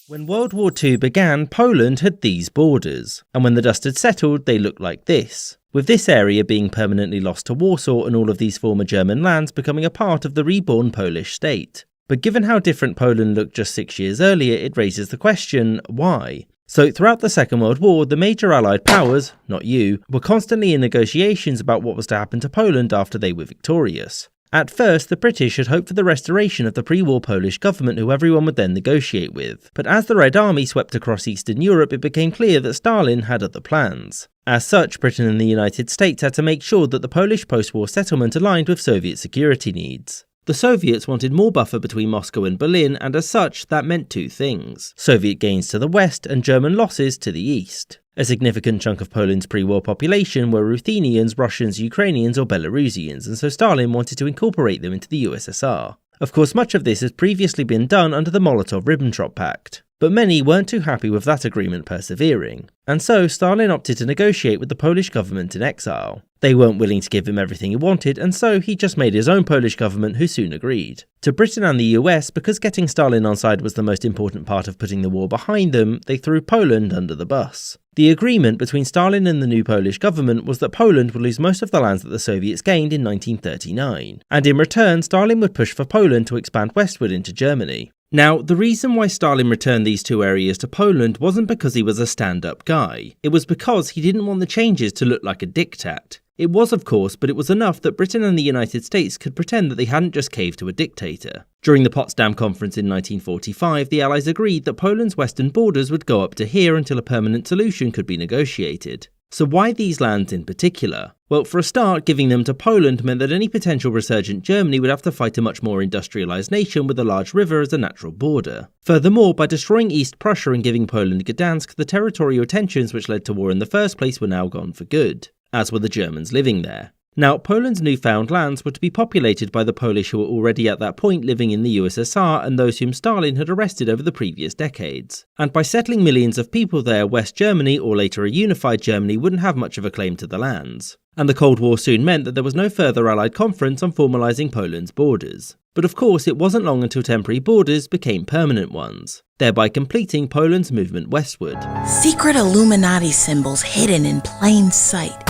When World War II began, Poland had these borders, and when the dust had settled, they looked like this, with this area being permanently lost to Warsaw and all of these former German lands becoming a part of the reborn Polish state. But given how different Poland looked just 6 years earlier, it raises the question, why? So throughout the Second World War, the major Allied powers, not you, were constantly in negotiations about what was to happen to Poland after they were victorious. At first, the British had hoped for the restoration of the pre-war Polish government who everyone would then negotiate with, but as the Red Army swept across Eastern Europe, it became clear that Stalin had other plans. As such, Britain and the United States had to make sure that the Polish post-war settlement aligned with Soviet security needs. The Soviets wanted more buffer between Moscow and Berlin, and as such, that meant two things: Soviet gains to the west and German losses to the east. A significant chunk of Poland's pre-war population were Ruthenians, Russians, Ukrainians or Belarusians, and so Stalin wanted to incorporate them into the USSR. Of course, much of this had previously been done under the Molotov-Ribbentrop Pact, but many weren't too happy with that agreement persevering, and so Stalin opted to negotiate with the Polish government in exile. They weren't willing to give him everything he wanted, and so he just made his own Polish government, who soon agreed. To Britain and the US, because getting Stalin on side was the most important part of putting the war behind them, they threw Poland under the bus. The agreement between Stalin and the new Polish government was that Poland would lose most of the lands that the Soviets gained in 1939, and in return Stalin would push for Poland to expand westward into Germany. Now, the reason why Stalin returned these two areas to Poland wasn't because he was a stand-up guy. It was because he didn't want the changes to look like a diktat. It was, of course, but it was enough that Britain and the United States could pretend that they hadn't just caved to a dictator. During the Potsdam Conference in 1945, the Allies agreed that Poland's western borders would go up to here until a permanent solution could be negotiated. So why these lands in particular? Well, for a start, giving them to Poland meant that any potential resurgent Germany would have to fight a much more industrialised nation with a large river as a natural border. Furthermore, by destroying East Prussia and giving Poland Gdansk, the territorial tensions which led to war in the first place were now gone for good, as were the Germans living there. Now, Poland's newfound lands were to be populated by the Polish who were already at that point living in the USSR and those whom Stalin had arrested over the previous decades. And by settling millions of people there, West Germany, or later a unified Germany, wouldn't have much of a claim to the lands. And the Cold War soon meant that there was no further Allied conference on formalising Poland's borders. But of course, it wasn't long until temporary borders became permanent ones, thereby completing Poland's movement westward. Secret Illuminati symbols hidden in plain sight.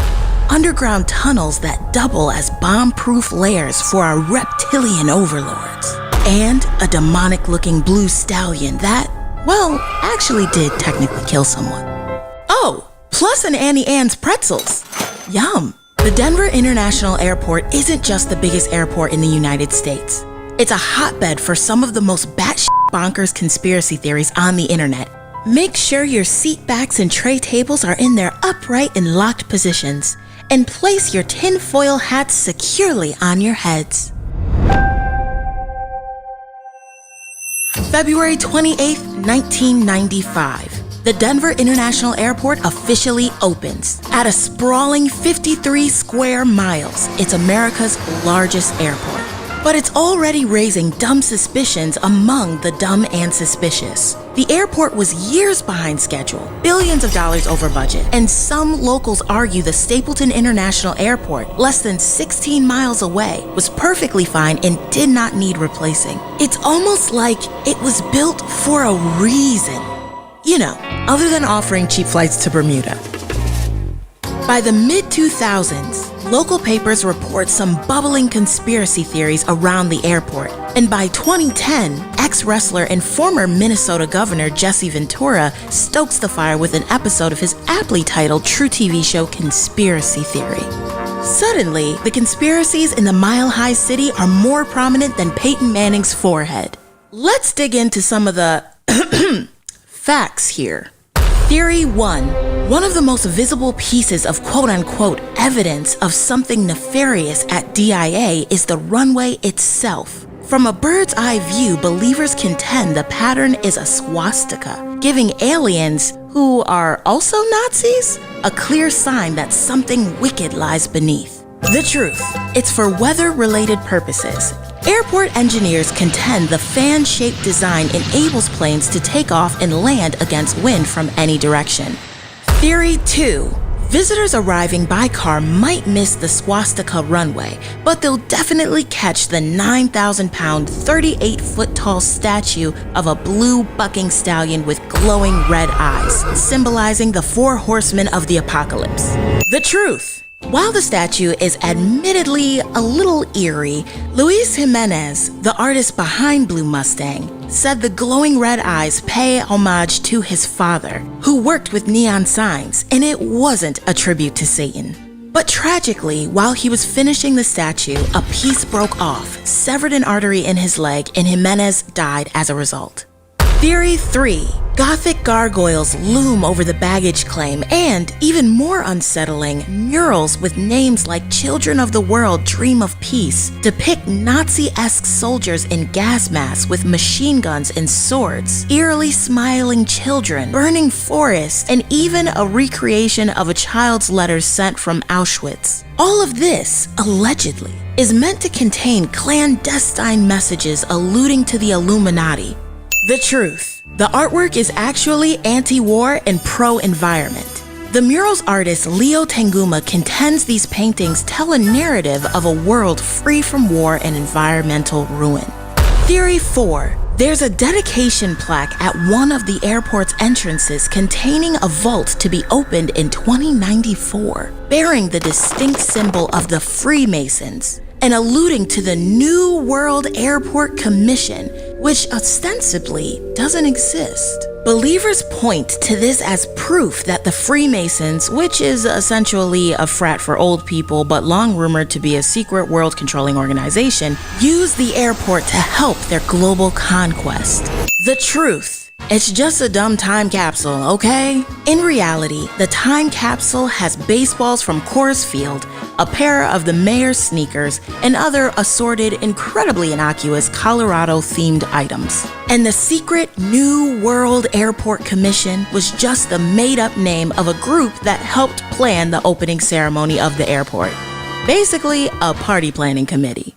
Underground tunnels that double as bomb-proof lairs for our reptilian overlords. And a demonic-looking blue stallion that, well, actually did technically kill someone. Oh, plus an Annie Ann's pretzels. Yum. The Denver International Airport isn't just the biggest airport in the United States. It's a hotbed for some of the most batshit bonkers conspiracy theories on the internet. Make sure your seat backs and tray tables are in their upright and locked positions. And place your tinfoil hats securely on your heads. February 28th, 1995. The Denver International Airport officially opens. At a sprawling 53 square miles, it's America's largest airport. But it's already raising dumb suspicions among the dumb and suspicious. The airport was years behind schedule, billions of dollars over budget, and some locals argue the Stapleton International Airport, less than 16 miles away, was perfectly fine and did not need replacing. It's almost like it was built for a reason. You know, other than offering cheap flights to Bermuda. By the mid-2000s, local papers report some bubbling conspiracy theories around the airport. And by 2010, ex-wrestler and former Minnesota Governor Jesse Ventura stokes the fire with an episode of his aptly titled True TV show Conspiracy Theory. Suddenly, the conspiracies in the Mile High City are more prominent than Peyton Manning's forehead. Let's dig into some of the facts here. Theory 1. One of the most visible pieces of quote-unquote evidence of something nefarious at DIA is the runway itself. From a bird's eye view, believers contend the pattern is a swastika, giving aliens, who are also Nazis, a clear sign that something wicked lies beneath. The truth, it's for weather-related purposes. Airport engineers contend the fan-shaped design enables planes to take off and land against wind from any direction. Theory 2. Visitors arriving by car might miss the swastika runway, but they'll definitely catch the 9,000-pound, 38-foot-tall statue of a blue bucking stallion with glowing red eyes, symbolizing the 4 horsemen of the apocalypse. The truth. While the statue is admittedly a little eerie, Luis Jimenez, the artist behind Blue Mustang, said the glowing red eyes pay homage to his father, who worked with neon signs, and it wasn't a tribute to Satan. But tragically, while he was finishing the statue, a piece broke off, severed an artery in his leg, and Jimenez died as a result. Theory 3. Gothic gargoyles loom over the baggage claim, and, even more unsettling, murals with names like Children of the World Dream of Peace depict Nazi-esque soldiers in gas masks with machine guns and swords, eerily smiling children, burning forests, and even a recreation of a child's letter sent from Auschwitz. All of this, allegedly, is meant to contain clandestine messages alluding to the Illuminati. The truth. The artwork is actually anti-war and pro-environment. The mural's artist Leo Tanguma contends these paintings tell a narrative of a world free from war and environmental ruin. Theory 4. There's a dedication plaque at one of the airport's entrances containing a vault to be opened in 2094, bearing the distinct symbol of the Freemasons, and alluding to the New World Airport Commission, which ostensibly doesn't exist. Believers point to this as proof that the Freemasons, which is essentially a frat for old people but long rumored to be a secret world-controlling organization, use the airport to help their global conquest. The truth. It's just a dumb time capsule, okay? In reality, the time capsule has baseballs from Coors Field, a pair of the mayor's sneakers, and other assorted, incredibly innocuous Colorado-themed items. And the secret New World Airport Commission was just the made-up name of a group that helped plan the opening ceremony of the airport. Basically, a party planning committee.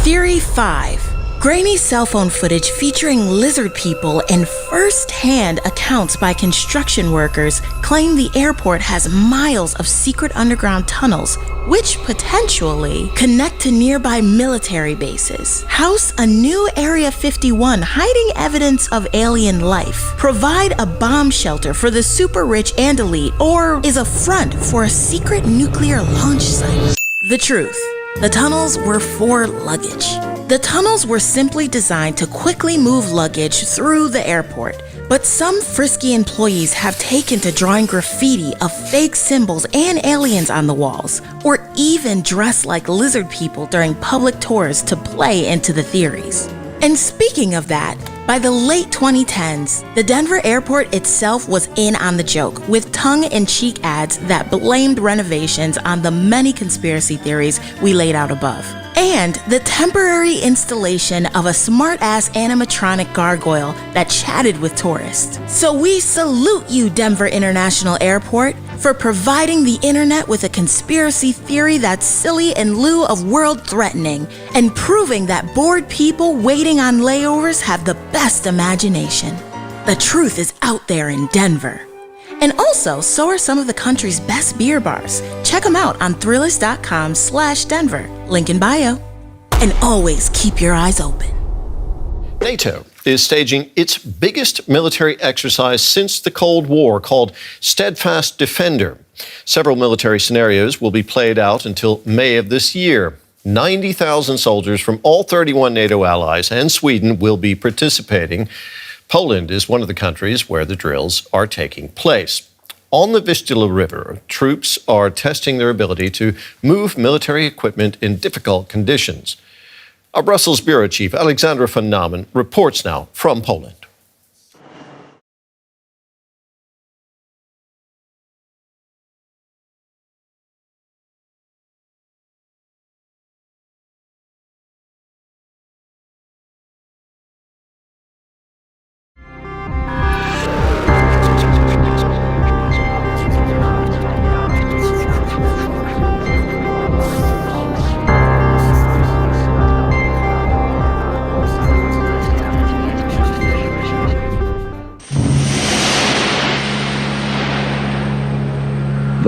Theory 5. Grainy cell phone footage featuring lizard people and first-hand accounts by construction workers claim the airport has miles of secret underground tunnels, which potentially connect to nearby military bases, house a new Area 51 hiding evidence of alien life, provide a bomb shelter for the super rich and elite, or is a front for a secret nuclear launch site. The truth. The tunnels were for luggage. The tunnels were simply designed to quickly move luggage through the airport, but some frisky employees have taken to drawing graffiti of fake symbols and aliens on the walls, or even dressed like lizard people during public tours to play into the theories. And speaking of that, by the late 2010s, the Denver airport itself was in on the joke with tongue-in-cheek ads that blamed renovations on the many conspiracy theories we laid out above, and the temporary installation of a smart-ass animatronic gargoyle that chatted with tourists. So we salute you, Denver International Airport, for providing the internet with a conspiracy theory that's silly in lieu of world-threatening, and proving that bored people waiting on layovers have the best imagination. The truth is out there in Denver. And also, so are some of the country's best beer bars. Check them out on Thrillist.com/Denver. Link in bio. And always keep your eyes open. NATO is staging its biggest military exercise since the Cold War, called Steadfast Defender. Several military scenarios will be played out until May of this year. 90,000 soldiers from all 31 NATO allies and Sweden will be participating. Poland is one of the countries where the drills are taking place. On the Vistula River, troops are testing their ability to move military equipment in difficult conditions. Our Brussels bureau chief, Alexandra van Namen, reports now from Poland.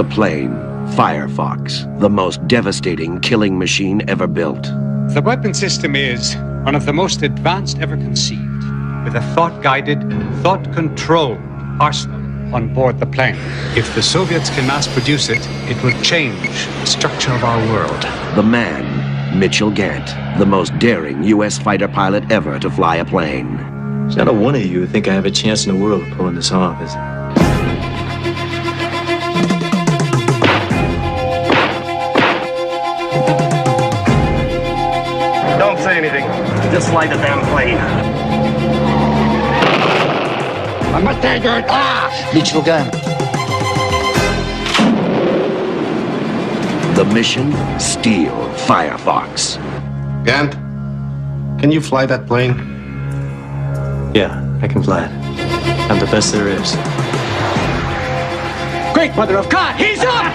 The plane, Firefox, the most devastating killing machine ever built. The weapon system is one of the most advanced ever conceived, with a thought-guided, thought-controlled arsenal on board the plane. If the Soviets can mass-produce it, it will change the structure of our world. The man, Mitchell Gant, the most daring U.S. fighter pilot ever to fly a plane. There's not a one of you who think I have a chance in the world of pulling this off, is there? Don't say anything. Just fly the damn plane. I'm a tiger. Mitchell Gant. The mission, steal Firefox. Gant, can you fly that plane? Yeah, I can fly it. I'm the best there is. Great mother of God, he's up!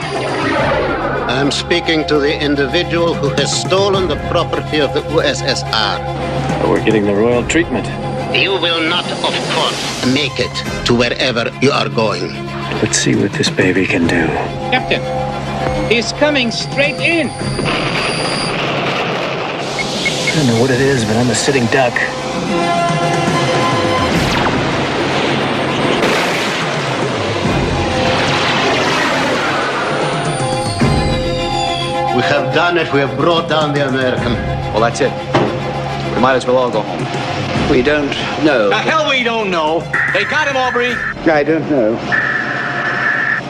I'm speaking to the individual who has stolen the property of the USSR. But we're getting the royal treatment. You will not, of course, make it to wherever you are going. Let's see what this baby can do. Captain, he's coming straight in. I don't know what it is, but I'm a sitting duck. We have done it. We have brought down the American. Well, that's it. We might as well all go home. We don't know. The hell we don't know. They got him, Aubrey. I don't know.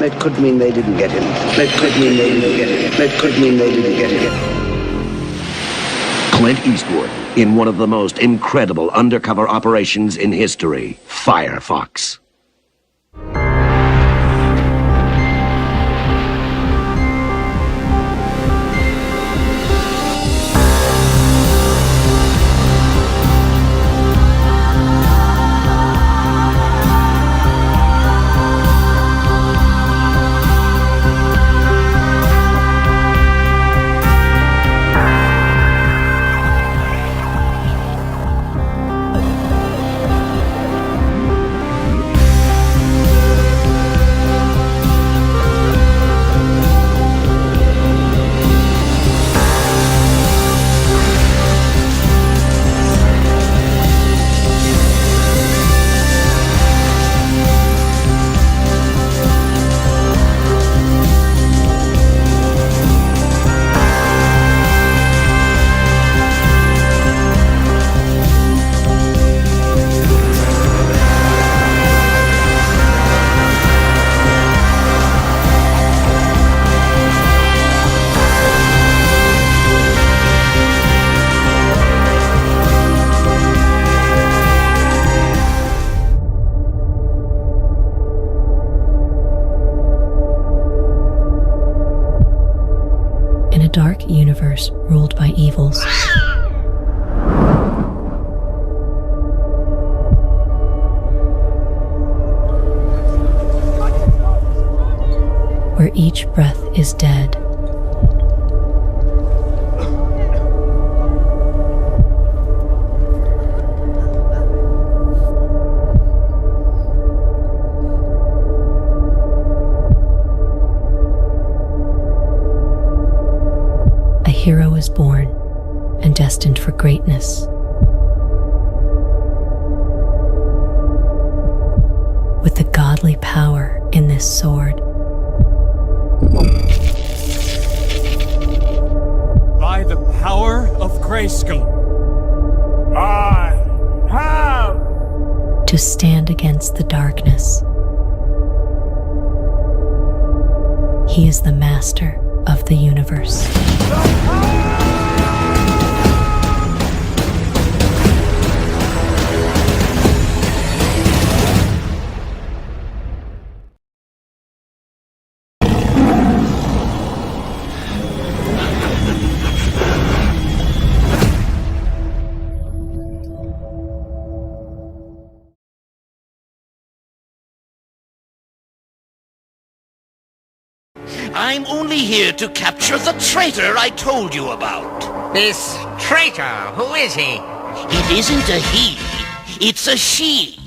That could mean they didn't get him. That could mean they didn't get him. That could mean they didn't get him. Clint Eastwood in one of the most incredible undercover operations in history, Firefox. Dark universe ruled by evils. Where each breath is dead. A hero is born and destined for greatness. With the godly power in this sword. By the power of Grayskull, I have to stand against the darkness. He is the master of the universe. I'm only here to capture the traitor I told you about. This traitor, who is he? It isn't a he, it's a she.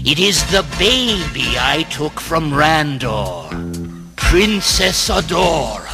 It is the baby I took from Randor. Princess Adora.